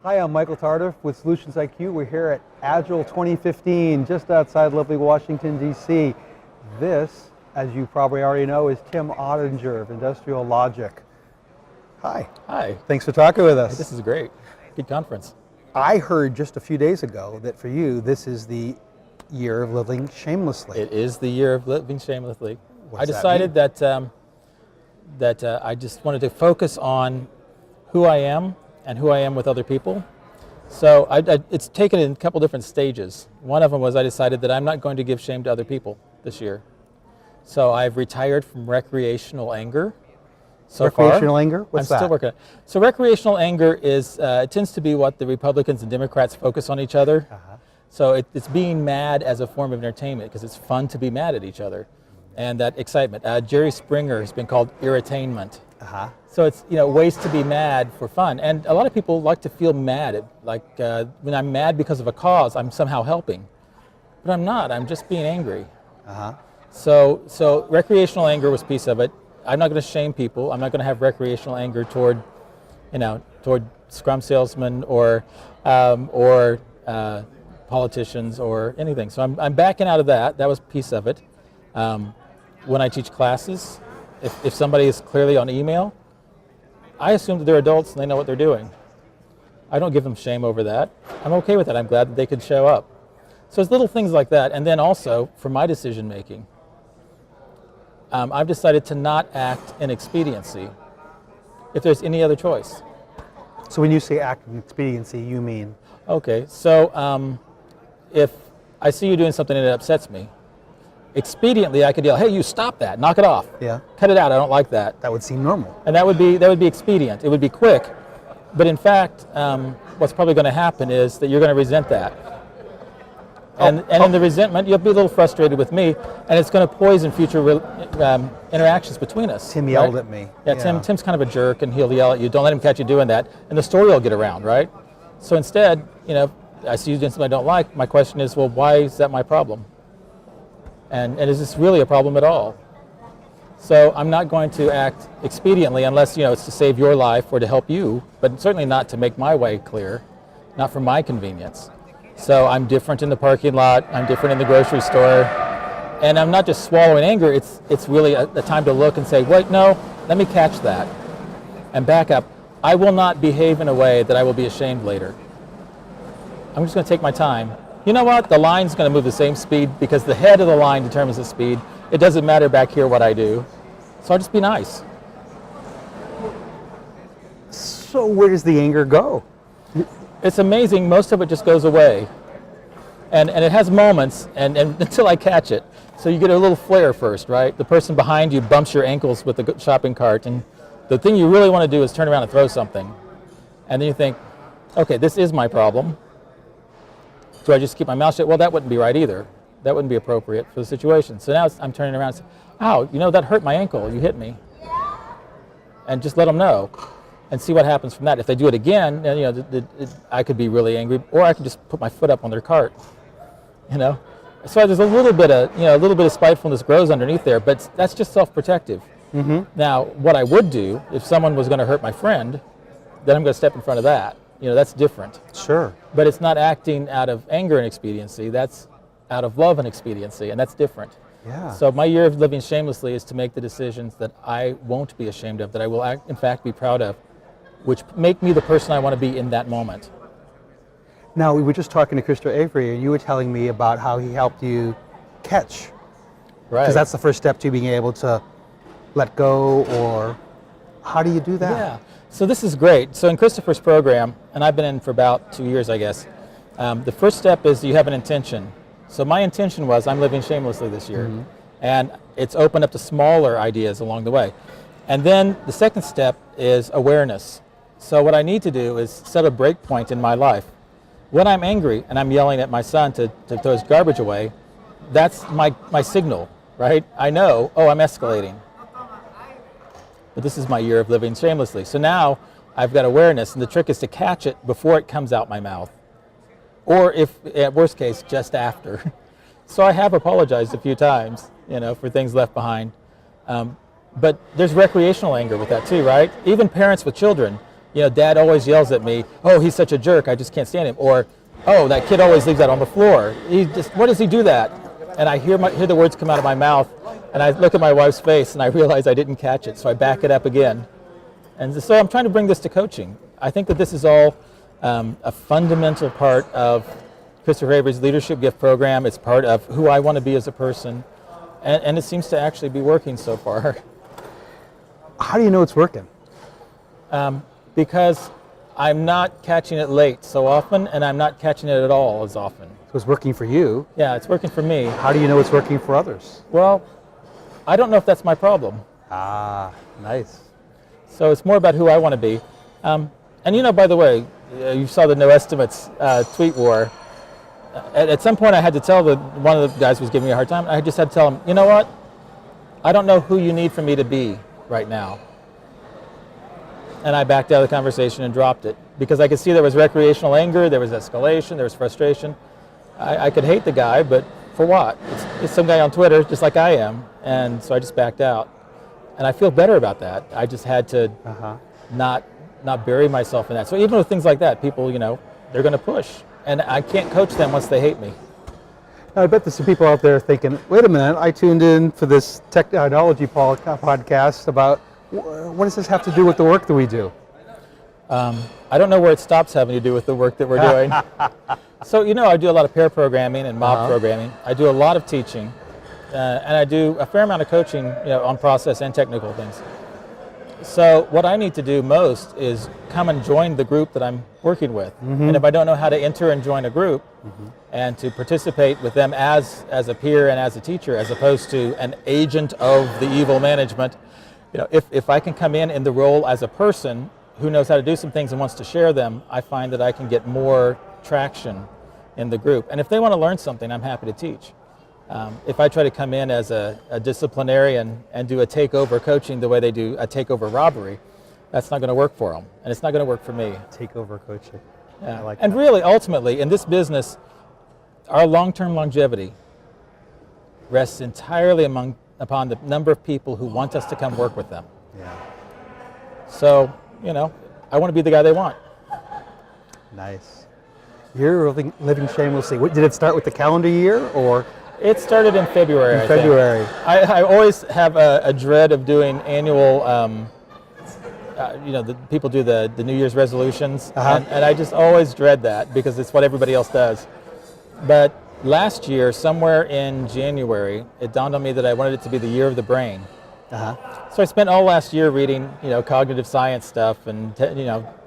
Hi, I'm Michael Tardif with Solutions IQ. We're here at Agile 2015, just outside lovely Washington, D.C. This, as you probably already know, is Tim Ottinger of Industrial Logic. Hi. Hi. Thanks for talking with us. Hey, this is great. Good conference. I heard just a few days ago that for you, this is the year of living shamelessly. It is the year of living shamelessly. What does I decided that I just wanted to focus on who I am and who I am with other people. So it's taken in a couple different stages. One of them was I decided that I'm not going to give shame to other people this year. So I've retired from recreational anger. Recreational anger? What's that? I'm still working on it. So recreational anger is, it tends to be what the Republicans and Democrats focus on each other. So it's being mad as a form of entertainment because it's fun to be mad at each other. And that excitement. Jerry Springer has been called irritainment. So it's ways to be mad for fun. And a lot of people like to feel mad. When I'm mad because of a cause, I'm somehow helping. But I'm not. I'm just being angry. So recreational anger was a piece of it. I'm not going to shame people. I'm not going to have recreational anger toward scrum salesmen or politicians or anything. So I'm backing out of that. That was a piece of it. When I teach classes, if somebody is clearly on email, I assume that they're adults and they know what they're doing. I don't give them shame over that. I'm okay with that. I'm glad that they could show up. So it's little things like that. And then also, for my decision making, I've decided to not act in expediency if there's any other choice. So when you say act in expediency, you mean? Okay, so if I see you doing something that upsets me, expediently I could yell, hey, you stop that, knock it off. Yeah. Cut it out, I don't like that. That would seem normal. And that would be expedient, it would be quick. But in fact, what's probably going to happen is that you're going to resent that. And in the resentment, you'll be a little frustrated with me, and it's going to poison future interactions between us. Tim yelled at me. Yeah, Tim's kind of a jerk, and he'll yell at you. Don't let him catch you doing that, and the story will get around, right? So instead, I see you doing something I don't like. My question is, well, why is that my problem? And is this really a problem at all? So I'm not going to act expediently unless it's to save your life or to help you, but certainly not to make my way clear, not for my convenience. So I'm different in the parking lot, I'm different in the grocery store, and I'm not just swallowing anger, it's really a time to look and say, wait, no, let me catch that, and back up. I will not behave in a way that I will be ashamed later. I'm just going to take my time. You know what? The line's going to move the same speed because the head of the line determines the speed. It doesn't matter back here what I do. So I'll just be nice. So where does the anger go? It's amazing, most of it just goes away. And it has moments and until I catch it. So you get a little flare first, right? The person behind you bumps your ankles with the shopping cart, and the thing you really want to do is turn around and throw something. And then you think, okay, this is my problem. Do I just keep my mouth shut? Well, that wouldn't be right either. That wouldn't be appropriate for the situation. So now I'm turning around and saying, ow, that hurt my ankle, you hit me. And just let them know and see what happens from that. If they do it again, then, I could be really angry, or I could just put my foot up on their cart, So there's a little bit of spitefulness grows underneath there, but that's just self-protective. Now, what I would do if someone was going to hurt my friend, then I'm going to step in front of that. That's different. Sure. But it's not acting out of anger and expediency. That's out of love and expediency, and that's different. Yeah. So my year of living shamelessly is to make the decisions that I won't be ashamed of, that I will in fact be proud of, which make me the person I want to be in that moment. Now, we were just talking to Christopher Avery, and you were telling me about how he helped you catch. Right. Because that's the first step to being able to let go, or how do you do that? Yeah. So this is great. So in Christopher's program, and I've been in for about 2 years, I guess, the first step is you have an intention. So my intention was I'm living shamelessly this year. And it's opened up to smaller ideas along the way. And then the second step is awareness. So what I need to do is set a break point in my life. When I'm angry and I'm yelling at my son to throw his garbage away, that's my signal, right? I know, I'm escalating. But this is my year of living shamelessly. So now I've got awareness, and the trick is to catch it before it comes out my mouth. Or if, at worst case, just after. So I have apologized a few times, for things left behind. But there's recreational anger with that too, right? Even parents with children, Dad always yells at me, oh, he's such a jerk, I just can't stand him. Or, oh, that kid always leaves that on the floor. Why does he do that? And I hear the words come out of my mouth, and I look at my wife's face, and I realize I didn't catch it, so I back it up again. And so I'm trying to bring this to coaching. I think that this is all a fundamental part of Christopher Avery's Leadership Gift Program. It's part of who I want to be as a person, and it seems to actually be working so far. How do you know it's working? Because I'm not catching it late so often, and I'm not catching it at all as often. So it's working for you. Yeah, it's working for me. How do you know it's working for others? Well, I don't know if that's my problem. Ah, nice. So it's more about who I want to be. And by the way, you saw the no estimates tweet war. At some point I had to tell one of the guys who was giving me a hard time, I just had to tell him, you know what? I don't know who you need for me to be right now. And I backed out of the conversation and dropped it because I could see there was recreational anger, there was escalation, there was frustration. I could hate the guy, but for what? It's some guy on Twitter just like I am. And so I just backed out. And I feel better about that. I just had to not bury myself in that. So even with things like that, people, they're going to push. And I can't coach them once they hate me. Now, I bet there's some people out there thinking, wait a minute, I tuned in for this technology podcast about what does this have to do with the work that we do? I don't know where it stops having to do with the work that we're doing. So, I do a lot of pair programming and mob programming. I do a lot of teaching. And I do a fair amount of coaching, on process and technical things. So what I need to do most is come and join the group that I'm working with. And if I don't know how to enter and join a group and to participate with them as a peer and as a teacher, as opposed to an agent of the evil management, if I can come in the role as a person who knows how to do some things and wants to share them, I find that I can get more traction in the group. And if they want to learn something, I'm happy to teach. If I try to come in as a disciplinarian and do a takeover coaching the way they do a takeover robbery, that's not going to work for them, and it's not going to work for me. Takeover coaching. Yeah. I like and that. Really, ultimately, in this business, our long-term longevity rests entirely upon the number of people who want us to come work with them. Yeah. So, I want to be the guy they want. Nice. You're living shamelessly. Did it start with the calendar year or? It started in February. In February. I always have a dread of doing annual, the people do the New Year's resolutions, and I just always dread that because it's what everybody else does. But last year, somewhere in January, it dawned on me that I wanted it to be the year of the brain. So I spent all last year reading, cognitive science stuff and,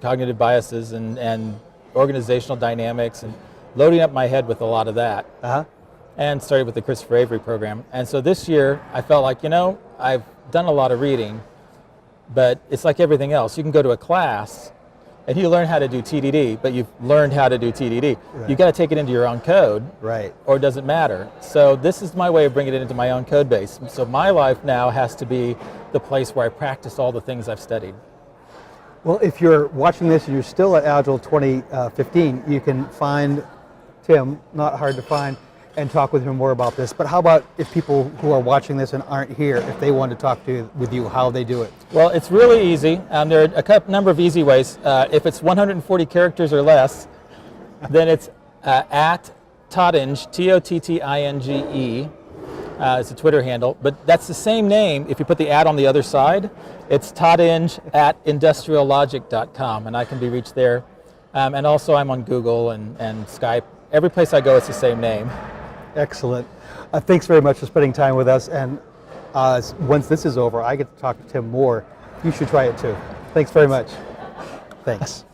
cognitive biases and organizational dynamics and loading up my head with a lot of that. And started with the Christopher Avery program. And so this year, I felt like, I've done a lot of reading, but it's like everything else. You can go to a class and you learn how to do TDD, but you've learned how to do TDD. Right. You've got to take it into your own code, right? Or it doesn't matter. So this is my way of bringing it into my own code base. So my life now has to be the place where I practice all the things I've studied. Well, if you're watching this and you're still at Agile 2015, you can find Tim, not hard to find, and talk with him more about this. But how about if people who are watching this and aren't here, if they want to talk with you, how they do it? Well, it's really easy. There are a number of easy ways. If it's 140 characters or less, then it's at Tottinge, Tottinge. It's a Twitter handle, but that's the same name. If you put the at on the other side, it's Tottinge at industriallogic.com, and I can be reached there. And also I'm on Google and Skype. Every place I go, it's the same name. Excellent. Thanks very much for spending time with us. And once this is over, I get to talk to Tim more. You should try it too. Thanks very much. Thanks.